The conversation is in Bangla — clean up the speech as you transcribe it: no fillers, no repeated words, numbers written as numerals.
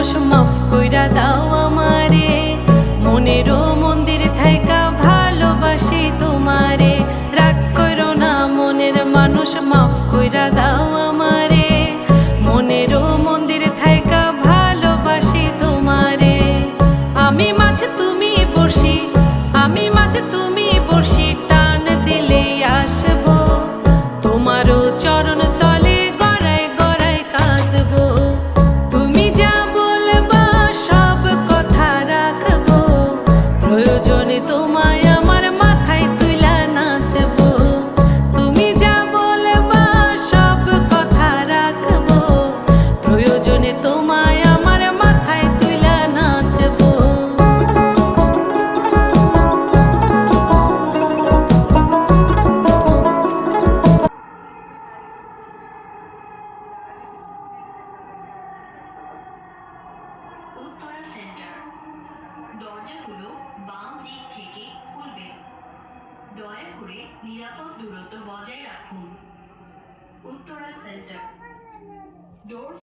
মানুষ মাফ কইরা দাও আমারে, মনেরও মন্দির থাইকা ভালোবাসি তোমারে। রাগ করো না মনের মানুষ মাফ কইরা দাও আমারে, মনেরও মন্দির থাইকা ভালোবাসি তোমারে। আমি মাছ তুমি বড়শি, আমি মাছ তুমি বড়শি, টান দিলেই আসবো তোমারও চরণ তলে গড়ায় গড়ায় কাঁদবো। তুমি যা বলবা সব কথা রাখবো, প্রয়োজনে তোমায় আমার মাথায় তুইলা নাচবো। তুমি যা বলবা সব কথা রাখবো, প্রয়োজনে তোমায় আমার মাথায় তুইলা নাচবো। উত্তরা সেন্টার, দরজাগুলো বাম দিক থেকে খুলবে। দয়া করে নিরাপদ দূরত্ব বজায় রাখুন। উত্তরা সেন্টার, ডোর